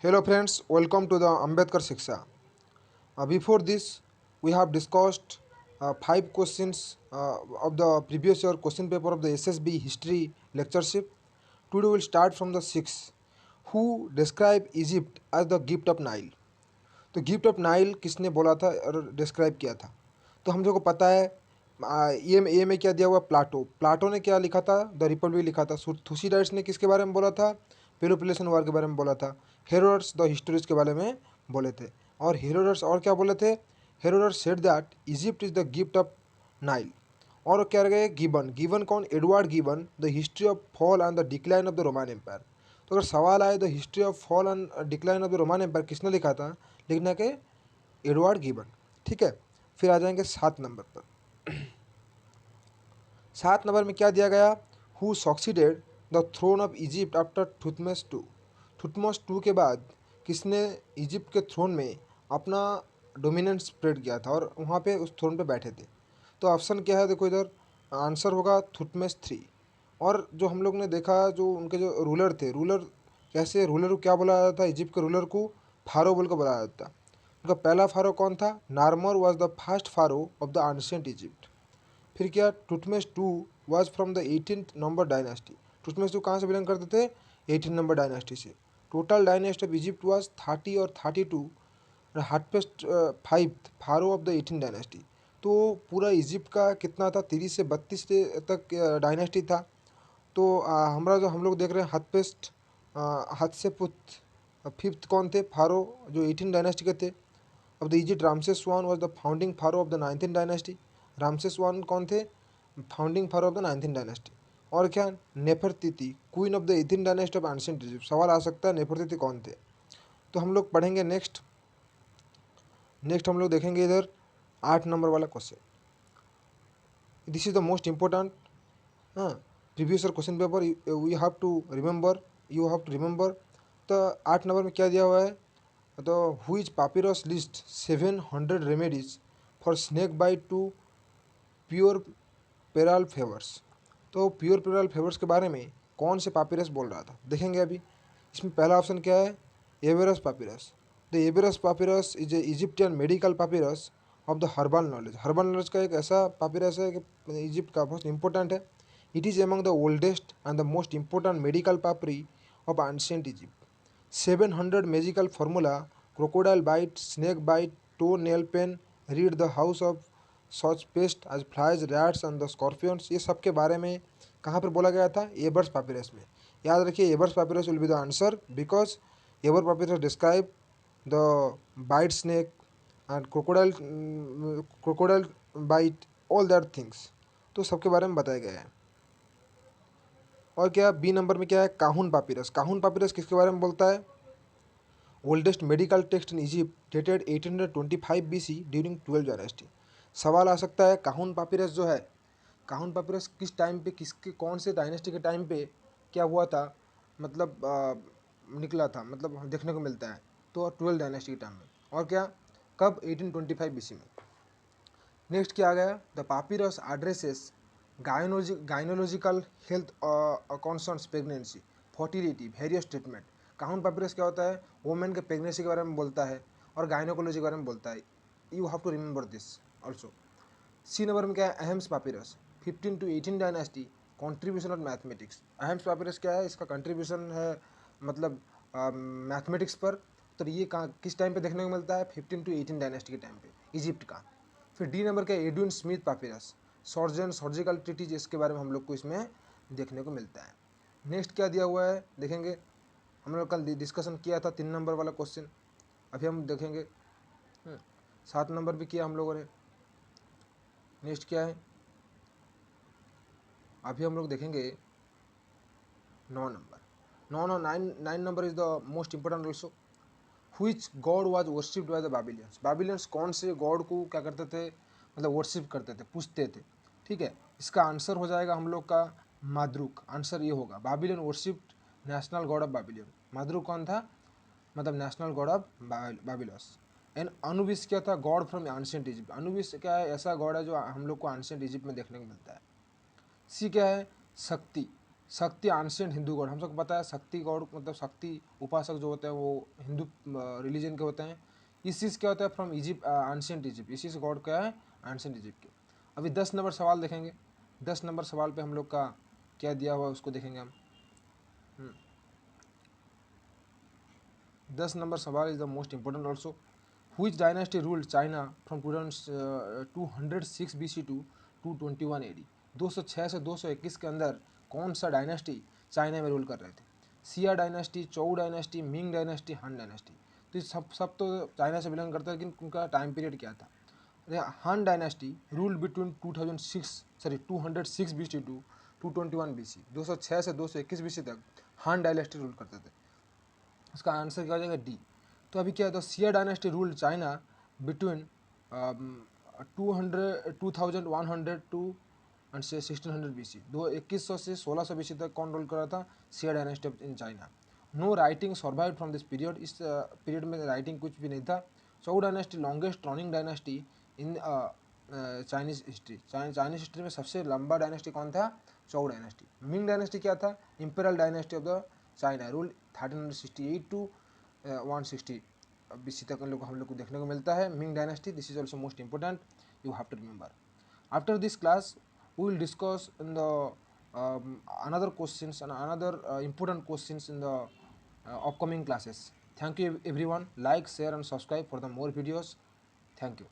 Hello friends, welcome to the Ambedkar Shiksha. Before this, we have discussed five questions of the previous year question paper of the SSB history lectureship. Today we will start from the sixth. Who describe Egypt as the gift of Nile? तो gift of Nile किसने बोला था और describe किया था? तो हम लोग को पता है ये में क्या दिया हुआ प्लाटो। प्लाटो ने क्या लिखा था? द रिपब्लिक लिखा था। थुसीडाइड्स ने किसके बारे में बोला था? पेलोपोनेशियन वार के बारे में बोला था। हेरोडोटस द हिस्टोरिज के बारे में बोले थे। और हेरोडोटस और क्या बोले थे? Herodotus said that Egypt is the gift of Nile. और क्या रहे? गिबन। गिबन कौन? Edward Gibbon, the history of fall and the decline of the Roman Empire. तो अगर सवाल आए the history of fall and decline of the Roman Empire किसने लिखा था? लिखना के एडवर्ड गिबन। ठीक है, फिर आ जाएंगे 7 नंबर पर। 7 नंबर में क्या दिया गया? Who succeeded the throne of Egypt after Thutmose two. Thutmose two के बाद किसने इजिप्ट के थ्रोन में अपना डोमिनेंस स्प्रेड किया था और वहाँ पे उस थ्रोन पे बैठे थे? तो ऑप्शन क्या है? देखो इधर आंसर होगा थुतमस थ्री। और जो हम लोग ने देखा, जो उनके जो रूलर थे, रूलर कैसे, रूलर को क्या बोला जाता था? इजिप्ट के रूलर को फारो बोल कर बुलाया जाता था। उनका पहला फारो कौन था? Narmer was the first pharaoh of the ancient Egypt. फिर क्या? Thutmose two was from the 18 number dynasty. Thutmose two कहाँ से बिलोंग करते थे? 18 नंबर डायनेस्टी से। Total dynasty of Egypt was 30 और 32। Hatshepsut five pharaoh of the 18 dynasty. तो पूरा इजिप्ट का कितना था? 30 से 32 तक डायनेस्टी था। तो हमारा जो हम लोग देख रहे हैं हतपेस्ट हतसेपुत फिफ्थ कौन थे? फारो जो 18 डायनेस्टी के थे। अब the Egypt Ramesses one was the founding pharaoh of the 19 dynasty. Ramesses one कौन थे? Founding pharaoh of the 19 dynasty. और क्या? Nefertiti queen of the 18 dynasty of ancient Egypt. सवाल आ सकता है नेफरतिति कौन थे? तो हम लोग पढ़ेंगे नेक्स्ट। नेक्स्ट हम लोग देखेंगे इधर 8 नंबर वाला question. This is the most important previous year question paper. We have to remember, you have to remember. तो 8 नंबर में क्या दिया हुआ है? तो which papyrus list 700 remedies for snake bite to puerperal fevers. तो प्योर पेराल फेवर्स के बारे में कौन से पापिरस बोल रहा था? देखेंगे अभी। इसमें पहला ऑप्शन क्या है? Ebers papyrus. The Ebers papyrus is a Egyptian medical papyrus of the herbal knowledge. Herbal knowledge का एक ऐसा पापिरस है कि इजिप्ट का बहुत इंपॉर्टेंट है। It is among the oldest and the most important medical papyri of ancient Egypt. 700 magical formula, crocodile bite, snake bite, toe nail pain, rid the house of such pest as flies, rats and the scorpions, ये सब के बारे में कहाँ पर बोला गया था? एबर्स पापिरस में। याद रखिए Ebers papyrus will be the answer because Eber papyrus describe the bite snake and crocodile bite all that things. तो सबके बारे में बताया गया है। और क्या? बी नंबर में क्या है? काहुन पापिरस। काहुन पापिरस किसके बारे में बोलता है? Oldest medical text in Egypt dated 825 BC during 12 dynasty. सवाल आ सकता है काहुन पापिरस जो है, काहुन पापिरस किस टाइम पे, किसके कौन से डायनेस्टी के टाइम पे क्या हुआ था? मतलब निकला था, मतलब देखने को मिलता है। तो 12 डायनेस्टी के टाइम में। और क्या? कब? 1825 BC में। नेक्स्ट क्या आ गया? The papyrus addresses gynaecological health concerns, pregnancy, fertility, various treatment. Kahun papyrus क्या होता है? वुमेन के प्रेगनेंसी के बारे में बोलता है और गाइनोकोलॉजी के बारे में बोलता है। You have to remember this also. C number में क्या है? Ahmes papyrus 15 to 18 dynasty, contribution of mathematics. Ahmes papyrus क्या है? इसका कंट्रीब्यूशन है मतलब मैथमेटिक्स पर। तो ये कहाँ किस टाइम पे देखने को मिलता है? 15 to 18 डायनेस्टी के टाइम पे इजिप्ट का। फिर डी नंबर का Edwin Smith papyrus, surgeon surgical treatise, इसके बारे में हम लोग को इसमें देखने को मिलता है। नेक्स्ट क्या दिया हुआ है देखेंगे। हम लोग कल डिस्कशन किया था 3 नंबर वाला क्वेश्चन, अभी हम देखेंगे। 7 नंबर भी किया हम लोगों ने। नेक्स्ट क्या है? अभी हम लोग देखेंगे 9 नंबर। 9 और 9 number is the most important also. Which god was worshipped by the Babylonians. Babylonians कौन से गॉड को क्या करते थे? मतलब वर्शिप करते थे, पूजते थे। ठीक है, इसका आंसर हो जाएगा हम लोग का माद्रुक। आंसर ये होगा Babylonian worshipped national god of Babylonian. Marduk कौन था? मतलब national god of Babylons. And Anubis क्या था? God from ancient Egypt. Anubis क्या है? ऐसा गॉड है जो हम लोग को एंशिएंट इजिप्ट में देखने को मिलता है। सी क्या है? शक्ति। शक्ति एंशिएंट हिंदू गॉड, हम सबको पता है शक्ति गॉड मतलब शक्ति उपासक जो होते हैं वो हिंदू रिलीजन के होते हैं। इस चीज़ क्या होता है फ्रॉम इजिप्ट, एंशिएंट इजिप्ट, इसी से गॉड क्या है एंशिएंट इजिप्ट के। अभी 10 नंबर सवाल देखेंगे। 10 नंबर सवाल पे हम लोग का क्या दिया हुआ है उसको देखेंगे हम। 10 नंबर सवाल is the most important also. Which dynasty ruled China from 206 BC to 221 AD। 206 से 221 के अंदर कौन सा डायनेस्टी चाइना में रूल कर रहे थे? Xia dynasty, Zhou dynasty, Ming dynasty, Han dynasty. तो ये सब तो चाइना से बिलोंग करता है, लेकिन उनका टाइम पीरियड क्या था? Han dynasty ruled between 206 BC to 221 BC। 206 से 221 BC तक हान डायनेस्टी रूल करते थे। इसका आंसर क्या हो जाएगा डी। तो अभी क्या है, तो Xia dynasty ruled China between 2100 to and से 1600 BC। 2100 से 1600 BC तक कौन रूल कर रहा था? Xia dynasty in China. No writing survive from this period, इस पीरियड में राइटिंग कुछ भी नहीं था। Zhou dynasty longest running dynasty in Chinese history, Chinese history में सबसे लंबा डायनेस्टी कौन था? Zhou dynasty. मिंग डायनेस्टी क्या था? Imperial dynasty of the China, rule 1368 to 160 BC तक हम लोग को देखने को मिलता है Ming dynasty. This is also most important, you have to remember. After this class we will discuss in the another questions and another important questions in the upcoming classes. Thank you everyone. Like, share and subscribe for the more videos. Thank you.